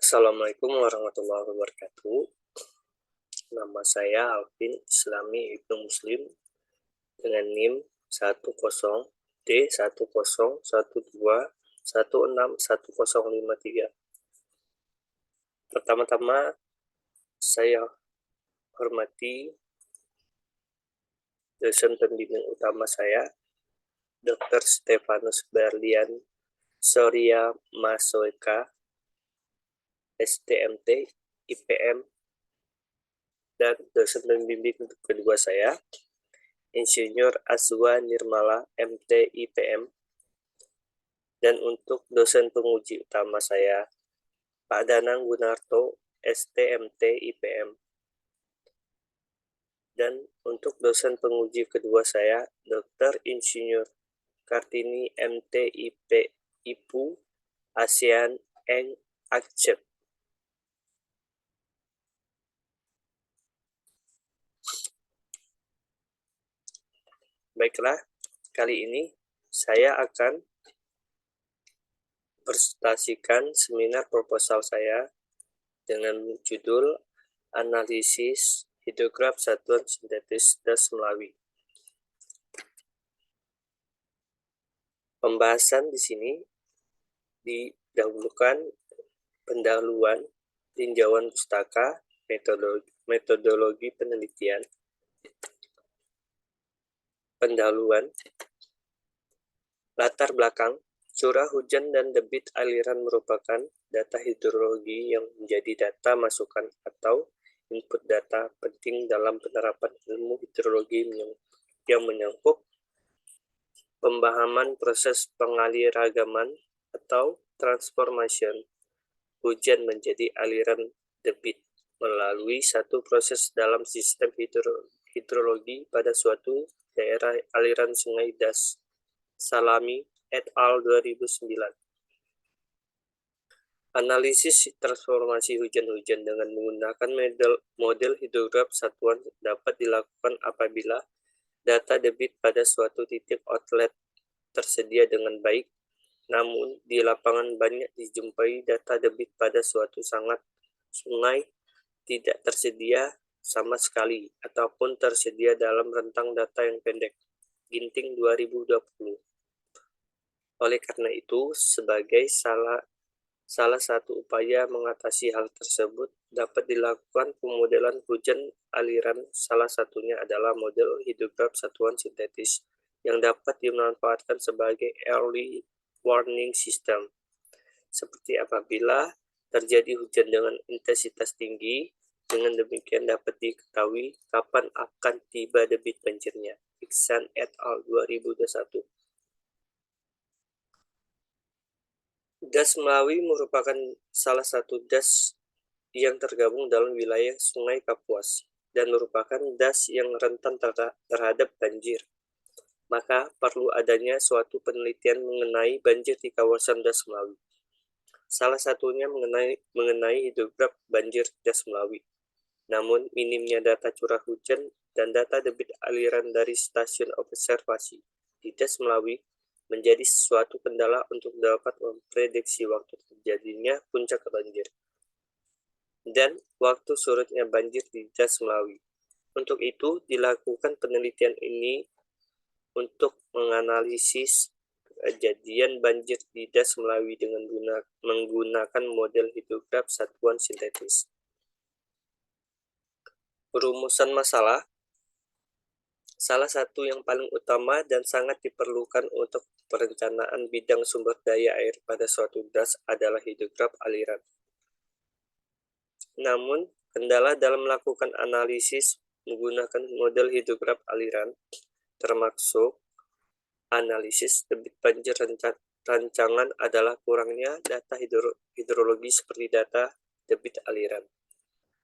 Assalamualaikum warahmatullahi wabarakatuh. Nama saya Alvin Islami Ibnu Muslim dengan NIM 10D1012161053. Pertama-tama saya hormati dosen pembimbing utama saya, Dr. Stefanus Berlian Surya Masoeka, STMT, IPM, dan dosen pembimbing kedua saya, Insinyur Azwa Nirmala, MT, IPM, dan untuk dosen penguji utama saya, Pak Danang Gunarto, STMT, IPM, dan untuk dosen penguji kedua saya, Dr. Insinyur Kartini, MT, IP, IPU, ASEAN, Eng, Acep. Baiklah, kali ini saya akan presentasikan seminar proposal saya dengan judul Analisis Hidrograf Satuan Sintetis Das Melawi. Pembahasan di sini didahulukan pendahuluan, tinjauan pustaka, metodologi penelitian. Pendahuluan, latar belakang, curah hujan dan debit aliran merupakan data hidrologi yang menjadi data masukan atau input data penting dalam penerapan ilmu hidrologi yang menyangkut pemahaman proses pengaliragaman atau transformation hujan menjadi aliran debit melalui satu proses dalam sistem hidrologi pada suatu daerah aliran sungai Das. Salami et al. 2009. Analisis transformasi hujan-hujan dengan menggunakan model hidrograf satuan dapat dilakukan apabila data debit pada suatu titik outlet tersedia dengan baik, namun di lapangan banyak dijumpai data debit pada suatu sungai tidak tersedia sama sekali ataupun tersedia dalam rentang data yang pendek. Ginting 2020. Oleh karena itu, sebagai salah satu upaya mengatasi hal tersebut dapat dilakukan pemodelan hujan aliran. Salah satunya adalah model hidrograf satuan sintetis yang dapat dimanfaatkan sebagai early warning system. Seperti apabila terjadi hujan dengan intensitas tinggi, dengan demikian dapat diketahui kapan akan tiba debit banjirnya. Iksan et al. 2021. Das Melawi merupakan salah satu das yang tergabung dalam wilayah Sungai Kapuas dan merupakan das yang rentan terhadap banjir. Maka perlu adanya suatu penelitian mengenai banjir di kawasan Das Melawi. Salah satunya mengenai hidrograf banjir Das Melawi. Namun minimnya data curah hujan dan data debit aliran dari stasiun observasi di Das Melawi menjadi suatu kendala untuk dapat memprediksi waktu terjadinya puncak banjir dan waktu surutnya banjir di Das Melawi. Untuk itu, dilakukan penelitian ini untuk menganalisis kejadian banjir di Das Melawi dengan menggunakan model hidrograf satuan sintetis. Perumusan masalah. Salah satu yang paling utama dan sangat diperlukan untuk perencanaan bidang sumber daya air pada suatu das adalah hidrograf aliran. Namun, kendala dalam melakukan analisis menggunakan model hidrograf aliran, termasuk analisis debit banjir rancangan, adalah kurangnya data hidrologi seperti data debit aliran.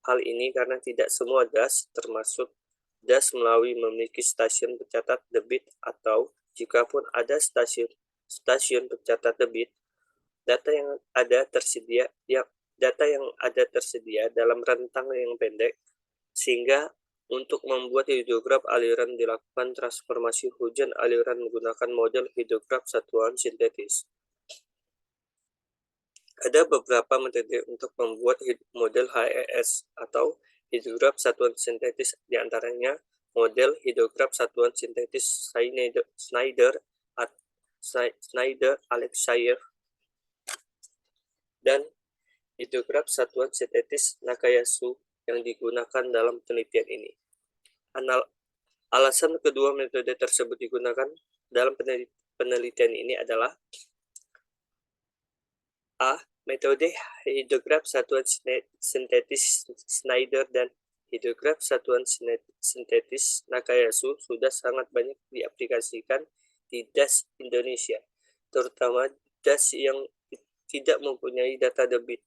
Hal ini karena tidak semua das, termasuk Das Melawi, memiliki stasiun pencatat debit, atau jikapun ada stasiun pencatat debit, data yang ada tersedia dalam rentang yang pendek, sehingga untuk membuat hidrograf aliran dilakukan transformasi hujan aliran menggunakan model hidrograf satuan sintetis. Ada beberapa metode untuk membuat model HES atau hidrograf satuan sintetis, diantaranya model hidrograf satuan sintetis Schneider-Alexander dan hidrograf satuan sintetis Nakayasu yang digunakan dalam penelitian ini. Alasan kedua metode tersebut digunakan dalam penelitian ini adalah: A. Metode hidrograf satuan sintetis Schneider dan hidrograf satuan sintetis Nakayasu sudah sangat banyak diaplikasikan di DAS Indonesia, terutama DAS yang tidak mempunyai data debit.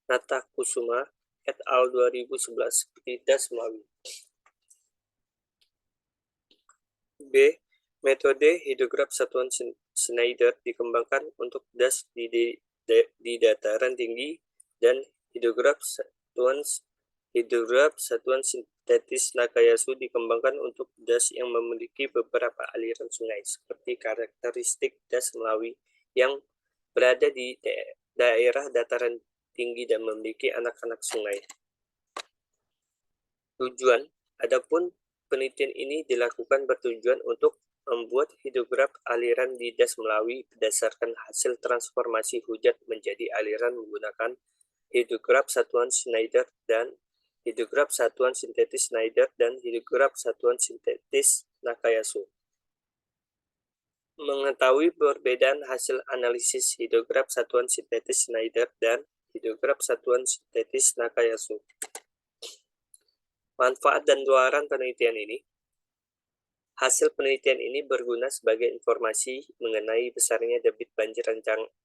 Natakusuma et al. 2011 seperti DAS Melawi. B. Metode hidrograf satuan Schneider dikembangkan untuk DAS di dataran tinggi dan hidrograf satuan sintetis Nakayasu dikembangkan untuk DAS yang memiliki beberapa aliran sungai, seperti karakteristik DAS Melawi yang berada di daerah dataran tinggi dan memiliki anak-anak sungai. Tujuan: adapun penelitian ini dilakukan bertujuan untuk membuat hidrograf aliran di DAS Melawi berdasarkan hasil transformasi hujan menjadi aliran menggunakan hidrograf satuan Schneider dan hidrograf satuan sintetis Schneider dan hidrograf satuan sintetis Nakayasu. Mengetahui perbedaan hasil analisis hidrograf satuan sintetis Schneider dan hidrograf satuan sintetis Nakayasu. Manfaat dan luaran penelitian ini. Hasil penelitian ini berguna sebagai informasi mengenai besarnya debit banjir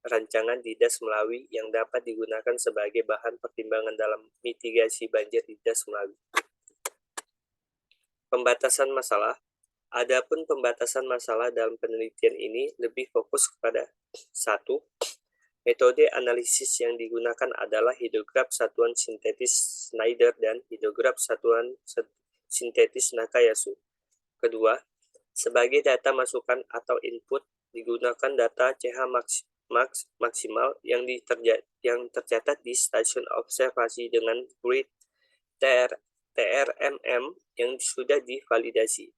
rancangan di DAS Melawi yang dapat digunakan sebagai bahan pertimbangan dalam mitigasi banjir di DAS Melawi. Pembatasan masalah. Adapun pembatasan masalah dalam penelitian ini lebih fokus kepada: 1. Metode analisis yang digunakan adalah hidrograf satuan sintetis Schneider dan hidrograf satuan sintetis Nakayasu. Kedua, sebagai data masukan atau input digunakan data CH maksimal yang tercatat di stasiun observasi dengan grid TRMM yang sudah divalidasi.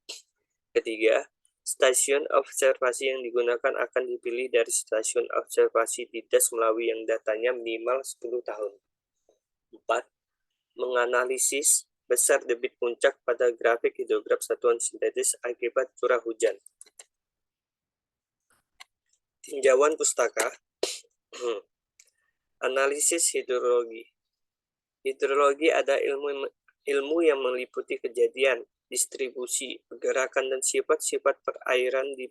Ketiga, stasiun observasi yang digunakan akan dipilih dari stasiun observasi di DAS Melawi yang datanya minimal 10 tahun. 4. Menganalisis besar debit puncak pada grafik hidrograf satuan sintetis akibat curah hujan. Tinjauan pustaka. Analisis hidrologi. Hidrologi ada ilmu yang meliputi kejadian, distribusi, pergerakan, dan sifat-sifat perairan di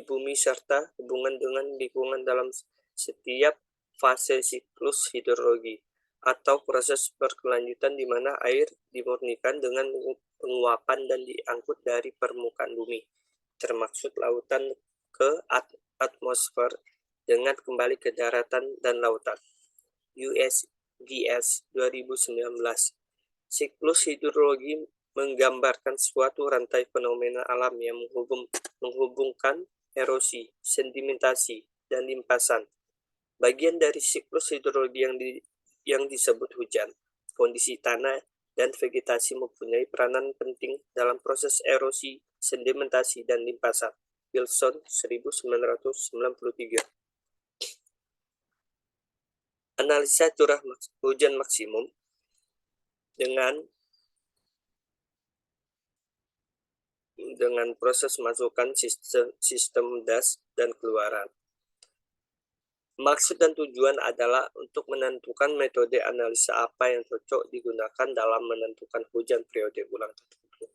bumi serta hubungan dengan lingkungan dalam setiap fase siklus hidrologi atau proses berkelanjutan di mana air dimurnikan dengan penguapan dan diangkut dari permukaan bumi, termasuk lautan, ke atmosfer dengan kembali ke daratan dan lautan. USGS 2019. Siklus hidrologi menggambarkan suatu rantai fenomena alam yang menghubungkan erosi, sedimentasi, dan limpasan. Bagian dari siklus hidrologi yang disebut hujan, kondisi tanah, dan vegetasi mempunyai peranan penting dalam proses erosi, sedimentasi, dan limpasan. Wilson, 1993. Analisa curah hujan maksimum dengan proses masukan sistem DAS dan keluaran. Maksud dan tujuan adalah untuk menentukan metode analisa apa yang cocok digunakan dalam menentukan hujan periode ulang tertentu.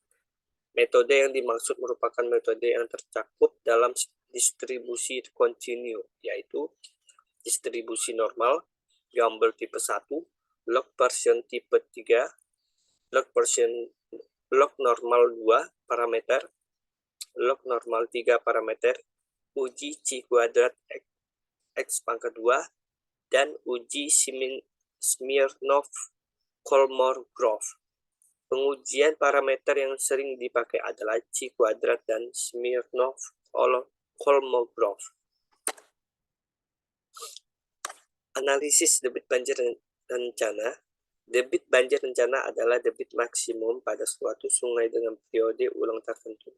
Metode yang dimaksud merupakan metode yang tercakup dalam distribusi kontinu, yaitu distribusi normal, Gumbel tipe 1, log Pearson tipe 3, log normal 2 parameter, log normal 3 parameter, uji C kuadrat X pangkat 2, dan uji Smirnov-Kolmogorov. Pengujian parameter yang sering dipakai adalah C kuadrat dan Smirnov-Kolmogorov. Analisis debit banjir rencana. Debit banjir rencana adalah debit maksimum pada suatu sungai dengan periode ulang tertentu.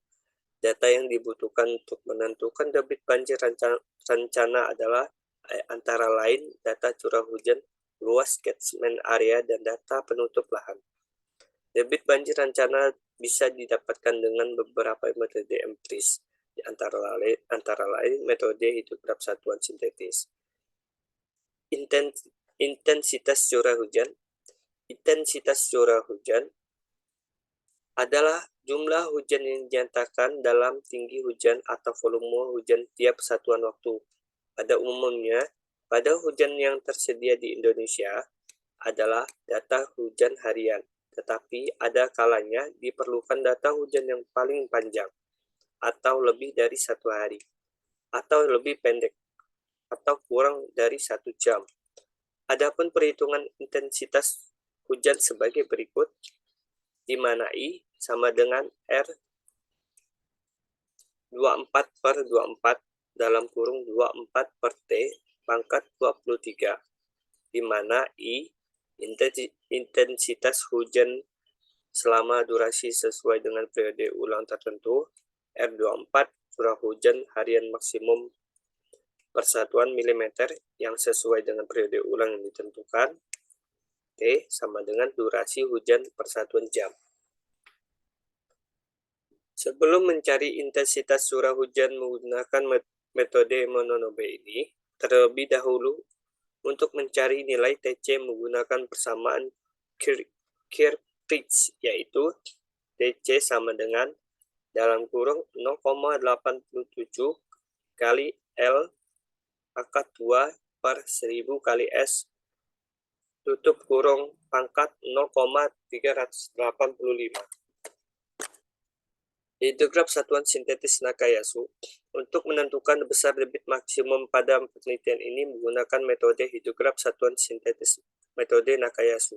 Data yang dibutuhkan untuk menentukan debit banjir rencana adalah antara lain data curah hujan, luas catchment area, dan data penutup lahan. Debit banjir rencana bisa didapatkan dengan beberapa metode empiris, antara lain metode hidrograf satuan sintetis. Intensitas curah hujan. Intensitas curah hujan adalah jumlah hujan yang dinyatakan dalam tinggi hujan atau volume hujan tiap satuan waktu. Pada umumnya, pada hujan yang tersedia di Indonesia adalah data hujan harian, tetapi ada kalanya diperlukan data hujan yang paling panjang, atau lebih dari 1 hari, atau lebih pendek, atau kurang dari 1 jam. Adapun perhitungan intensitas hujan sebagai berikut, di mana I sama dengan R 24/24 dalam kurung 24 per T pangkat 23, di mana I intensitas hujan selama durasi sesuai dengan periode ulang tertentu, R24 curah hujan harian maksimum persatuan milimeter yang sesuai dengan periode ulang yang ditentukan, T sama dengan durasi hujan persatuan jam. Sebelum mencari intensitas curah hujan menggunakan metode Mononobe ini, terlebih dahulu untuk mencari nilai TC menggunakan persamaan Kirchhoff, yaitu TC sama dengan dalam kurung 0,87 kali L pangkat 2 per 1000 kali S tutup kurung pangkat 0,385. Hidrograf satuan sintetis Nakayasu. Untuk menentukan besar debit maksimum pada penelitian ini menggunakan metode hidrograf satuan sintetis metode Nakayasu.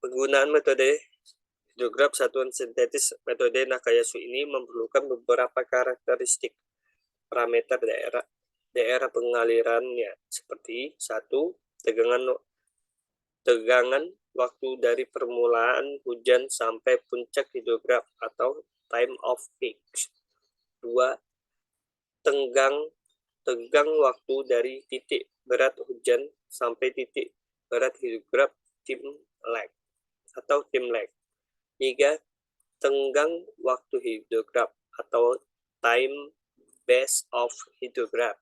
Penggunaan metode hidrograf satuan sintetis metode Nakayasu ini memerlukan beberapa karakteristik parameter daerah pengalirannya, seperti 1. Tegangan waktu dari permulaan hujan sampai puncak hidrograf atau time of peak. 2. Tegang waktu dari titik berat hujan sampai titik berat hidrograf time lag atau time lag. 3. Tenggang waktu hidrograf atau time base of hidrograph.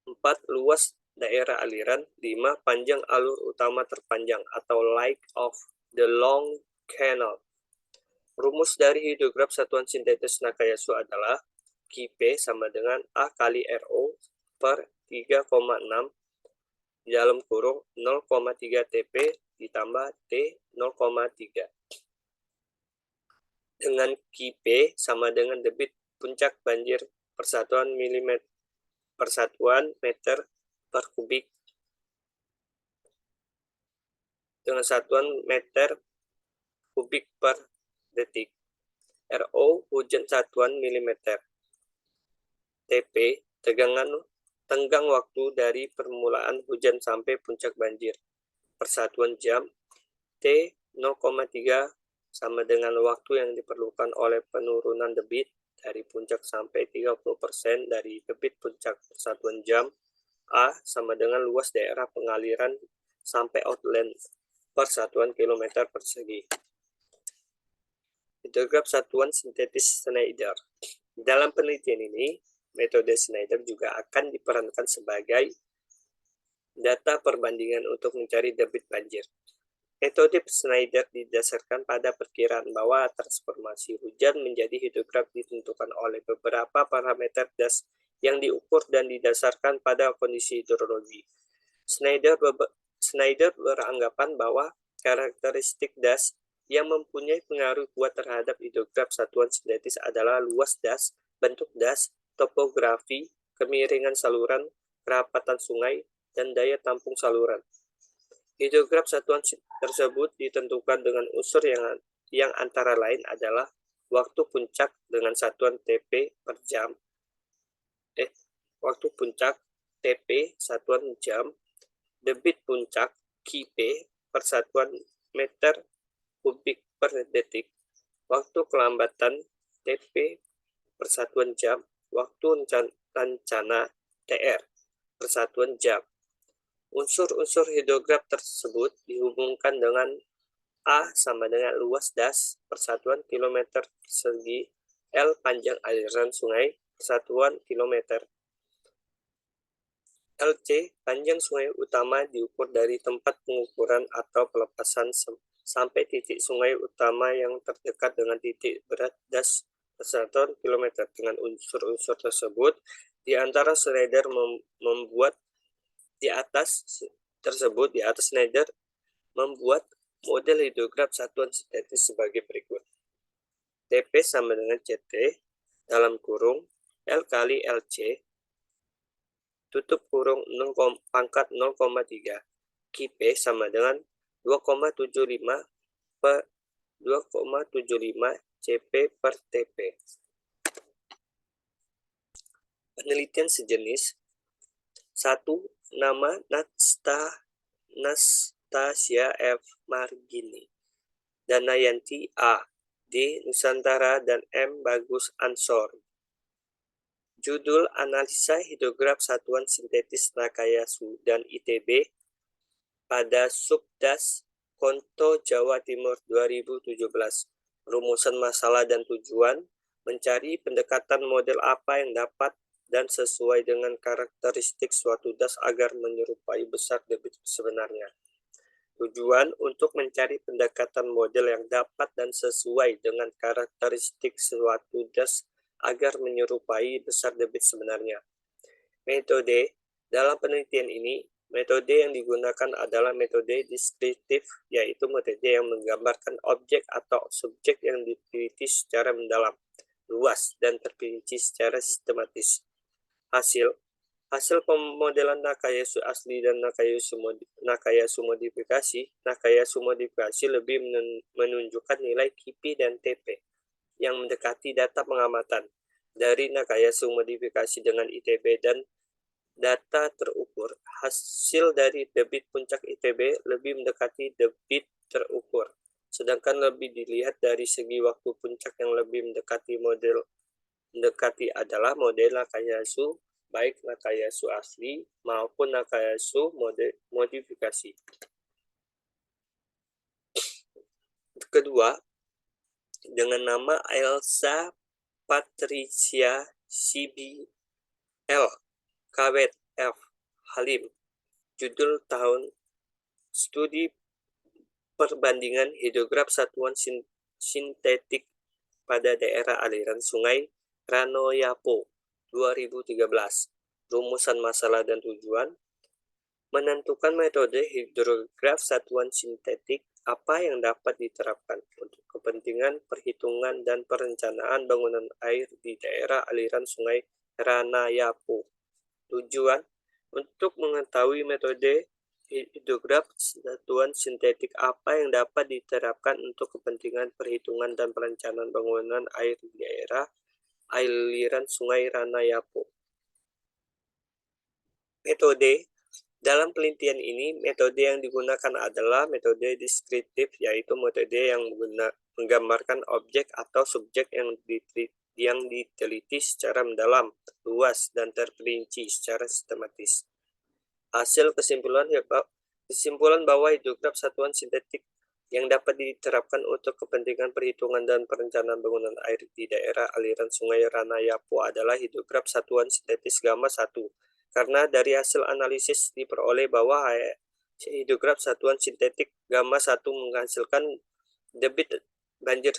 4. Luas daerah aliran. 5. Panjang alur utama terpanjang atau length of the long canal. Rumus dari hidrograf satuan sintetis Nakayasu adalah Qp sama dengan A kali RO per 3,6 dalam kurung 0,3 Tp ditambah T 0,3. Dengan Qp sama dengan debit puncak banjir persatuan meter per kubik dengan satuan meter kubik per detik. RO hujan satuan milimeter. TP tenggang waktu dari permulaan hujan sampai puncak banjir persatuan jam. T 0,3 sama dengan waktu yang diperlukan oleh penurunan debit dari puncak sampai 30% dari debit puncak persatuan jam. A sama dengan luas daerah pengaliran sampai outlet per satuan kilometer persegi. Hidrograf satuan sintetis Schneider. Dalam penelitian ini, metode Schneider juga akan diperankan sebagai data perbandingan untuk mencari debit banjir. Metode Schneider didasarkan pada perkiraan bahwa transformasi hujan menjadi hidrograf ditentukan oleh beberapa parameter das yang diukur dan didasarkan pada kondisi hidrologi. Schneider beranggapan bahwa karakteristik das yang mempunyai pengaruh kuat terhadap hidrograf satuan sintetis adalah luas das, bentuk das, topografi, kemiringan saluran, kerapatan sungai, dan daya tampung saluran. Hidrograf satuan tersebut ditentukan dengan unsur yang antara lain adalah waktu puncak dengan satuan Tp per jam, waktu puncak TP satuan jam, debit puncak QP persatuan meter kubik per detik, waktu kelambatan TP persatuan jam, waktu rencana TR persatuan jam. Unsur-unsur hidrograf tersebut dihubungkan dengan A sama dengan luas das persatuan kilometer persegi, L panjang aliran sungai persatuan kilometer, LC panjang sungai utama diukur dari tempat pengukuran atau pelepasan sampai titik sungai utama yang terdekat dengan titik berat das persatuan kilometer. Dengan unsur-unsur tersebut, di antara Schneider membuat di atas Schneider membuat model hidrograf satuan sintetis sebagai berikut. TP sama dengan CT dalam kurung L kali LC tutup kurung 0,3 QP sama dengan 2,75 per 2,75 CP per TP. Penelitian sejenis. 1. Nama Nastasia F. Margini, Danayanti A. D. Nusantara dan M. Bagus Ansor. Judul Analisa Hidrograf Satuan Sintetis Nakayasu dan ITB pada Subdas Konto Jawa Timur 2017. Rumusan masalah dan tujuan, mencari pendekatan model apa yang dapat dan sesuai dengan karakteristik suatu das agar menyerupai besar debit sebenarnya. Tujuan untuk mencari pendekatan model yang dapat dan sesuai dengan karakteristik suatu das agar menyerupai besar debit sebenarnya. Metode. Dalam penelitian ini, metode yang digunakan adalah metode deskriptif, yaitu metode yang menggambarkan objek atau subjek yang diteliti secara mendalam, luas, dan terperinci secara sistematis. Hasil pemodelan Nakayasu asli dan Nakayasu modifikasi lebih menunjukkan nilai KIPI dan TP yang mendekati data pengamatan dari Nakayasu modifikasi dengan ITB dan data terukur. Hasil dari debit puncak ITB lebih mendekati debit terukur, sedangkan lebih dilihat dari segi waktu puncak yang lebih mendekati adalah model Nakayasu, baik Nakayasu asli maupun Nakayasu modifikasi. Kedua, dengan nama Elsa Patricia CBL Kawet F. Halim. Judul tahun studi perbandingan hidrograf satuan sintetik pada daerah aliran sungai Ranoyapo 2013. Rumusan masalah dan tujuan, menentukan metode hidrograf satuan sintetik apa yang dapat diterapkan untuk kepentingan perhitungan dan perencanaan bangunan air di daerah aliran sungai Ranayapo. Tujuan, untuk mengetahui metode hidrograf satuan sintetik apa yang dapat diterapkan untuk kepentingan perhitungan dan perencanaan bangunan air di daerah aliran sungai Ranayapo. Metode. Dalam penelitian ini, metode yang digunakan adalah metode deskriptif, yaitu metode yang menggambarkan objek atau subjek yang diteliti secara mendalam, luas, dan terperinci secara sistematis. Kesimpulan bahwa hidrograf satuan sintetik yang dapat diterapkan untuk kepentingan perhitungan dan perencanaan bangunan air di daerah aliran sungai Ranayapo adalah hidrograf satuan sintetis gamma 1. Karena dari hasil analisis diperoleh bahwa hidrograf satuan sintetik gamma 1 menghasilkan debit banjir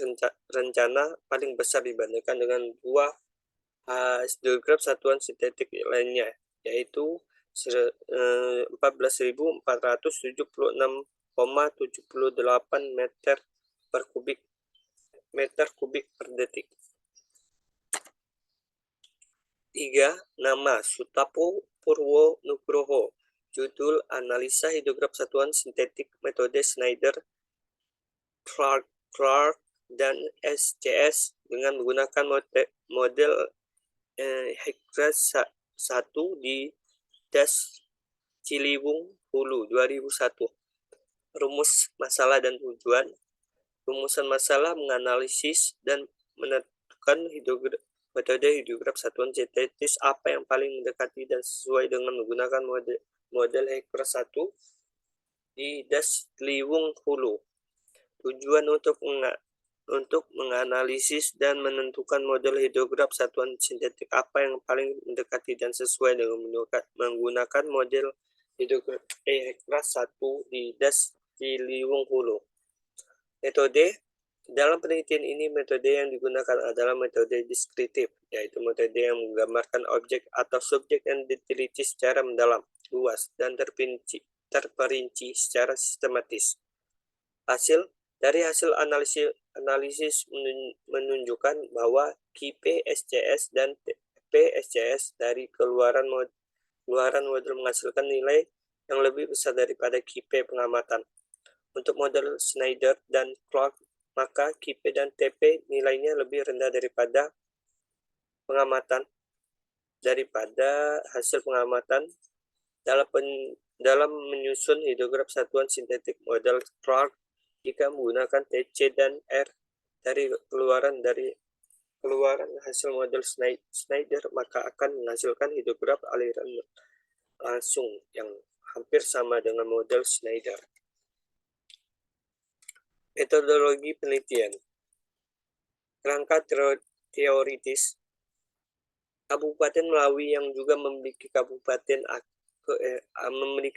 rencana paling besar dibandingkan dengan dua hidrograf satuan sintetik lainnya, yaitu 14.476,78 meter kubik per detik. 3. Nama Sutapo Purwo Nugroho. Judul Analisa Hidrograf Satuan Sintetik Metode Schneider, Clark, dan SCS dengan menggunakan model hidrograf 1 di Das Ciliwung Hulu 2001. Rumus masalah dan tujuan. Rumusan masalah menganalisis dan menentukan metode hidrograf satuan sintetis apa yang paling mendekati dan sesuai dengan menggunakan model Hekras 1 di Das Ciliwung Hulu. Tujuan untuk menganalisis dan menentukan model hidrograf satuan sintetik apa yang paling mendekati dan sesuai dengan menggunakan model hidrograf Hekras 1 di Das Ciliwung Hulu. Metode dalam penelitian ini, metode yang digunakan adalah metode deskriptif, yaitu metode yang menggambarkan objek atau subjek yang diteliti secara mendalam, luas, dan terperinci secara sistematis. Dari hasil analisis menunjukkan bahwa QP-SCS dan TP-SCS dari keluaran model menghasilkan nilai yang lebih besar daripada QP pengamatan. Untuk model Schneider dan Clark, maka QP dan TP nilainya lebih rendah daripada hasil pengamatan. Dalam menyusun hidrograf satuan sintetik model Clark, jika menggunakan TC dan R dari keluaran hasil model Schneider, maka akan menghasilkan hidrograf aliran langsung yang hampir sama dengan model Schneider. Metodologi penelitian. Kerangka teoritis. Kabupaten Melawi yang juga memiliki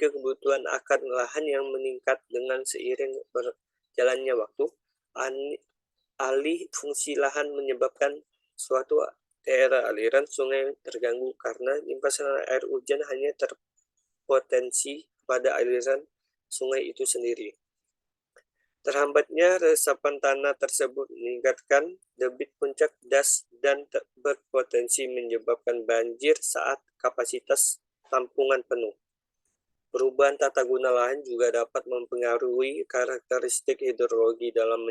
kebutuhan akan lahan yang meningkat dengan seiring berjalannya waktu. Alih fungsi lahan menyebabkan suatu daerah aliran sungai terganggu karena limpasan air hujan hanya terpotensi pada aliran sungai itu sendiri. Terhambatnya resapan tanah tersebut meningkatkan debit puncak das dan berpotensi menyebabkan banjir saat kapasitas tampungan penuh. Perubahan tata guna lahan juga dapat mempengaruhi karakteristik hidrologi dalam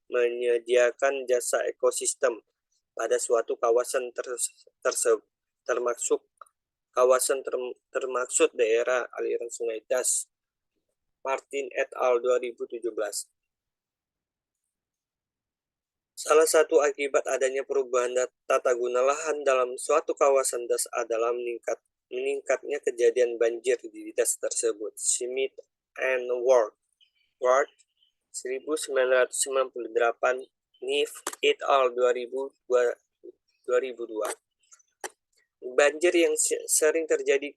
menyediakan jasa ekosistem pada suatu kawasan termaksud daerah aliran sungai Das. Martin et al. 2017. Salah satu akibat adanya perubahan tata guna lahan dalam suatu kawasan das adalah meningkatnya kejadian banjir di das tersebut. Smith and Ward 1998, Nif et al. 2002. Banjir yang sering terjadi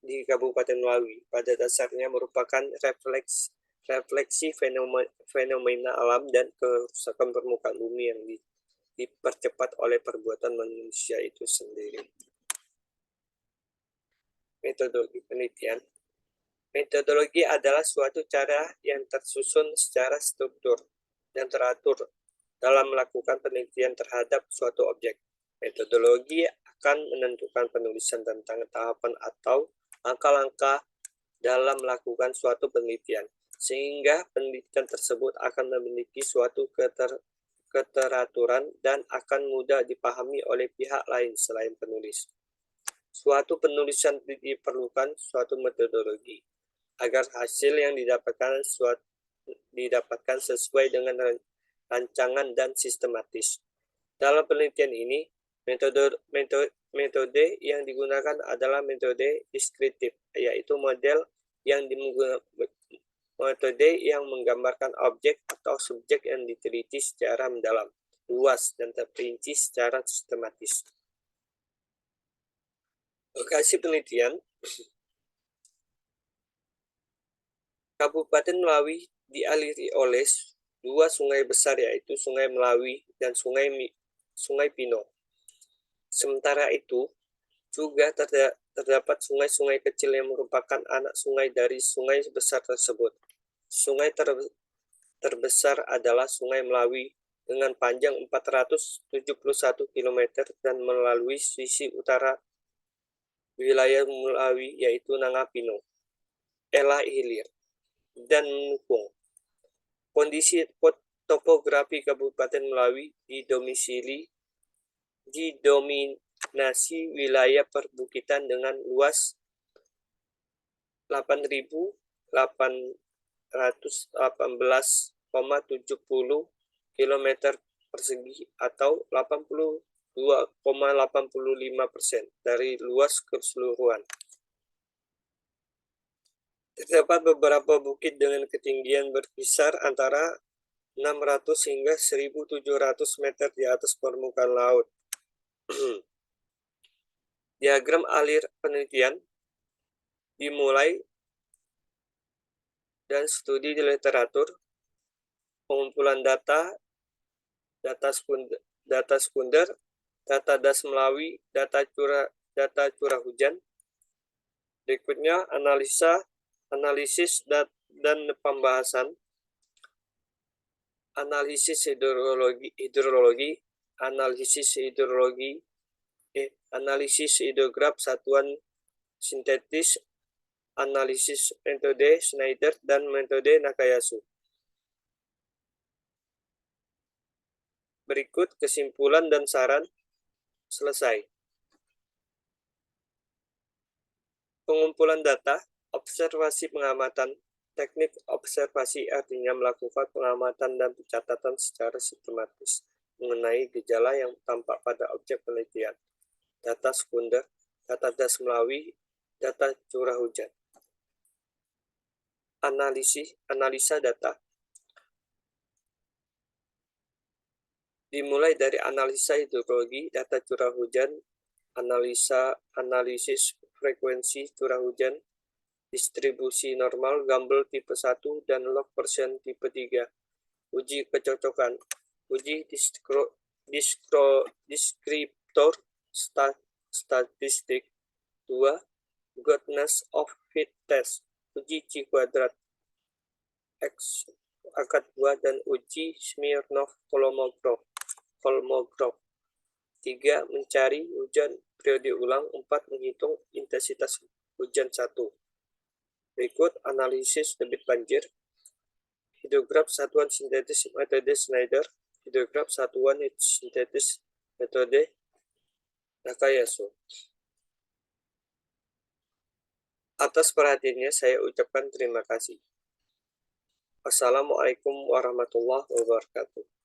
di Kabupaten Melawi pada dasarnya merupakan refleksi fenomena alam dan kerusakan permukaan bumi yang dipercepat oleh perbuatan manusia itu sendiri. Metodologi penelitian. Metodologi adalah suatu cara yang tersusun secara struktur dan teratur dalam melakukan penelitian terhadap suatu objek. Metodologi akan menentukan penulisan tentang tahapan atau langkah-langkah dalam melakukan suatu penelitian, sehingga penelitian tersebut akan memiliki suatu keteraturan dan akan mudah dipahami oleh pihak lain selain penulis. Suatu penulisan diperlukan suatu metodologi, agar hasil yang didapatkan sesuai dengan rancangan dan sistematis. Dalam penelitian ini, metode yang digunakan adalah metode deskriptif, yaitu metode yang menggambarkan objek atau subjek yang diteliti secara mendalam, luas, dan terperinci secara sistematis. Lokasi penelitian. Kabupaten Melawi dialiri oleh dua sungai besar, yaitu Sungai Melawi dan Sungai Pino. Sementara itu, juga terdapat sungai-sungai kecil yang merupakan anak sungai dari sungai besar tersebut. Sungai terbesar adalah Sungai Melawi dengan panjang 471 km dan melalui sisi utara wilayah Melawi, yaitu Nangapino, Ela Hilir, dan Nukung. Kondisi topografi Kabupaten Melawi didominasi wilayah perbukitan dengan luas 8.818,70 km persegi atau 82,85% dari luas keseluruhan. Terdapat beberapa bukit dengan ketinggian berkisar antara 600 hingga 1.700 meter di atas permukaan laut. Diagram alir penelitian dimulai dan studi di literatur, pengumpulan data sekunder, data das melalui data curah hujan. Berikutnya analisis dan pembahasan, analisis hidrograf satuan sintetis, analisis metode Schneider dan metode Nakayasu. Berikut kesimpulan dan saran. Selesai. Pengumpulan data, observasi pengamatan. Teknik observasi artinya melakukan pengamatan dan pencatatan secara sistematis mengenai gejala yang tampak pada objek penelitian. Data sekunder, data das melalui data curah hujan. Analisa data. Dimulai dari analisa hidrologi, data curah hujan, analisis frekuensi curah hujan, distribusi normal Gumbel tipe 1 dan log persen tipe 3. Uji kecocokan. Uji deskriptor statistik. 2. Goodness of fit test. Uji Chi-kuadrat X akad 2 dan uji Smirnov-Kolmogorov. 3. Mencari hujan periode ulang. 4. Menghitung intensitas hujan 1. Berikut analisis debit banjir. Hidrograf satuan sintetis metode Schneider. Hidrograf satuan sintetis metode Nakayasu. Atas perhatiannya saya ucapkan terima kasih. Wassalamualaikum warahmatullahi wabarakatuh.